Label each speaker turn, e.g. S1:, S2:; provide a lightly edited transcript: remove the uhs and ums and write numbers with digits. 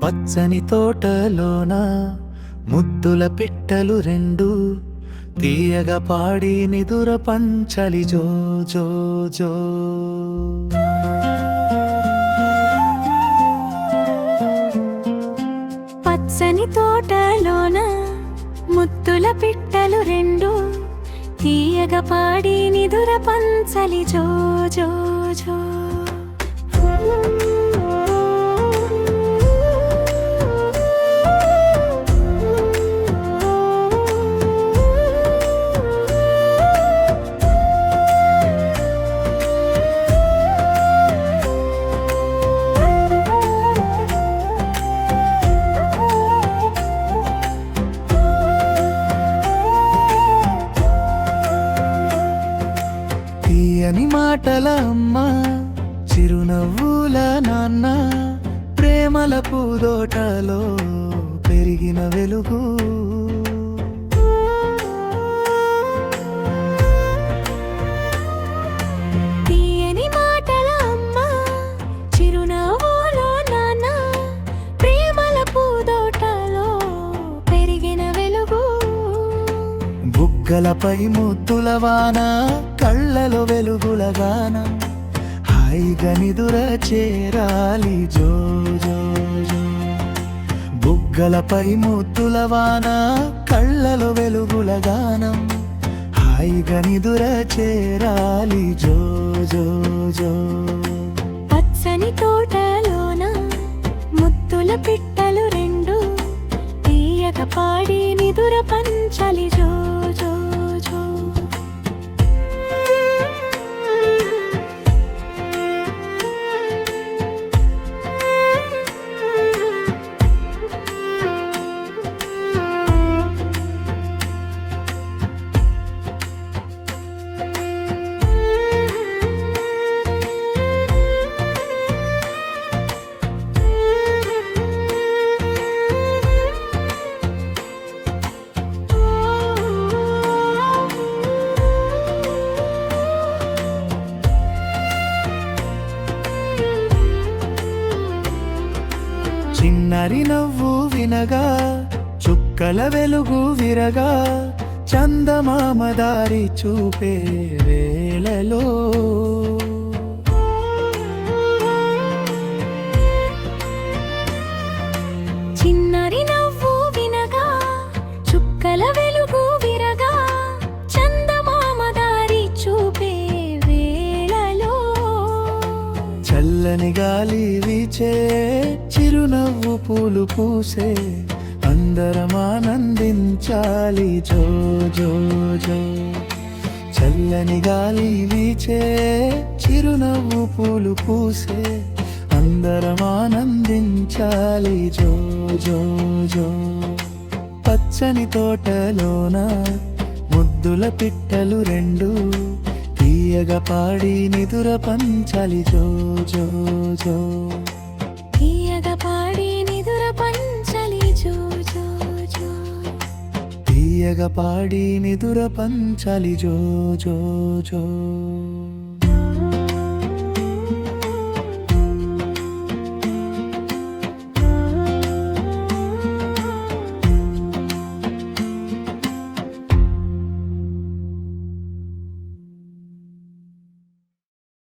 S1: పచ్చని తోటలోన ముద్దుల పిట్టలు రెండు తీయగా పాడి నిదుర పంచలి జో జో జో.
S2: పచ్చని తోటలోన ముద్దుల పిట్టలు రెండు తీయగా పాడి నిదుర పంచలి జో జో జో.
S1: తీయని మాటల అమ్మ, చిరునవ్వుల నాన్న, ప్రేమల పూదోటలో పెరిగిన వెలుగు.
S2: తీయని మాటల అమ్మ, చిరునవ్వుల నాన్న, ప్రేమల పూదోటలో పెరిగిన వెలుగు.
S1: బుగ్గలపై ముద్దుల వాన, కళ్ళలో వెలుగుల గాన, హాయిగా నిదుర చేరాలి జో జో జో. బుగ్గలపై ముద్దుల వాన, కళ్ళలో వెలుగుల గానం, హాయిగా నిదుర చేరాలి జో జో జో.
S2: పచ్చని తోటలోన ముద్దుల పిట్టలు రెండు తీయగా పాడి నిదుర పంచలి జో జో జో.
S1: చిన్నరి నవ్వు వినగా, చుక్కల వెలుగు విరగా, చందమామ దారి చూపే వేళలో.
S2: చిన్నరి నవ్వు వినగా, చుక్కల వెలుగు విరగా, చందమామ దారి చూపే వేళలో.
S1: చల్లని గాలి వీచే, చిరునవ్వు పూలు పూసే, అందరం ఆనందించాలి జో జో జో. చల్లని గాలి వీచే, చిరునవ్వు పూలు పూసే, అందరం ఆనందించాలి జో జో జో. పచ్చని తోటలోన ముద్దుల పిట్టలు రెండు తీయగా పాడి నిదుర పంచలి జో జో జో.
S2: తీయగా పాడి నిదుర పంచలి జో జో జో.
S1: తీయగా పాడి నిదుర పంచలి జో జో జో.